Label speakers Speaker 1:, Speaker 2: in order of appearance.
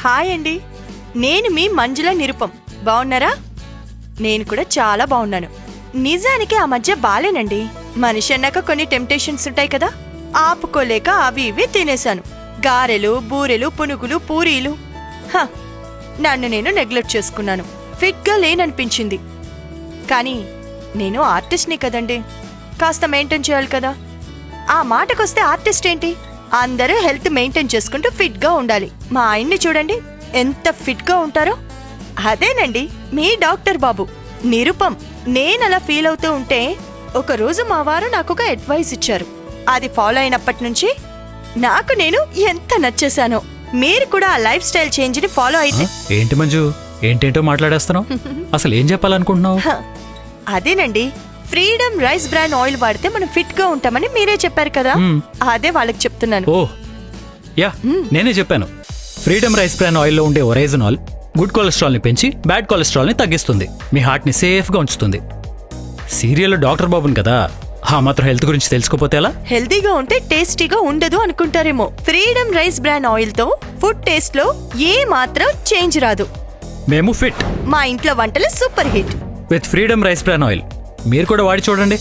Speaker 1: Hi అండి, నేను మీ మంజుల నిరుపం. బాగున్నారా? నేను కూడా చాలా బాగున్నాను. నిజానికి ఆ మధ్య బాలేనండి. మనిషి అన్నాక కొన్ని టెంప్టేషన్స్ ఉంటాయి కదా, ఆపుకోలేక అవి ఇవి తినేశాను. గారెలు, బూరెలు, పునుగులు, పూరీలు. నన్ను నేను నెగ్లెక్ట్ చేసుకున్నాను. ఫిట్గా లేననిపించింది. కానీ నేను ఆర్టిస్ట్ని కదండి, కాస్త మెయింటైన్ చేయాలి కదా. ఆ మాటకొస్తే ఆర్టిస్ట్ ఏంటి, అందరూ హెల్త్ మెయింటైన్ చేసుకుంటూ ఫిట్గా ఉండాలి. మా ఆయన్ని చూడండి ఎంత ఫిట్గా ఉంటారో. అదేనండి మీ డాక్టర్ బాబు నిరుపం. నేనలా ఫీల్ అవుతూ ఉంటే ఒకరోజు మా వారు నాకు ఒక అడ్వైస్ ఇచ్చారు. అది ఫాలో అయినప్పటి నుంచి నాకు నేను ఎంత నచ్చేశానో. మీరు కూడా ఆ లైఫ్ స్టైల్ చేంజ్ ని ఫాలో అయితే.
Speaker 2: ఏంటి మంజు, ఏంటేంటో మాట్లాడేస్తున్నావు? అసలు ఏం చెప్పాలనుకుంటున్నావు?
Speaker 1: అదేనండి, ఫ్రీడమ్ రైస్ బ్రాన్ ఆయిల్ వాడితే మనం ఫిట్ గా ఉంటామని మీరే చెప్పారు కదా, అదే వాళ్ళకి చెప్తున్నాను.
Speaker 2: ఓ యా, నేనే చెప్పాను. ఫ్రీడమ్ రైస్ బ్రాన్ ఆయిల్లో ఉండే ఒరైజనాల్ గుడ్ కొలెస్ట్రాల్ ని పెంచి బ్యాడ్ కొలెస్ట్రాల్ ని తగ్గిస్తుంది. మీ హార్ట్ ని సేఫ్ గా ఉంచుతుంది. సీరియల్లో డాక్టర్ బాబుని కదా, ఆ మాత్రం హెల్త్ గురించి తెలుసుకోపోతే ఎలా?
Speaker 1: హెల్తీగా ఉంటే టేస్టీగా ఉండదు అనుకుంటారేమో. ఫ్రీడమ్ రైస్ బ్రాన్ ఆయిల్ తో ఫుడ్ టేస్ట్ లో ఏ మాత్రం చేంజ్ రాదు.
Speaker 2: మేము ఫిట్.
Speaker 1: మా ఇంట్లో వంటలు super hit
Speaker 2: with freedom rice bran oil. మీరు కూడా వాడి చూడండి.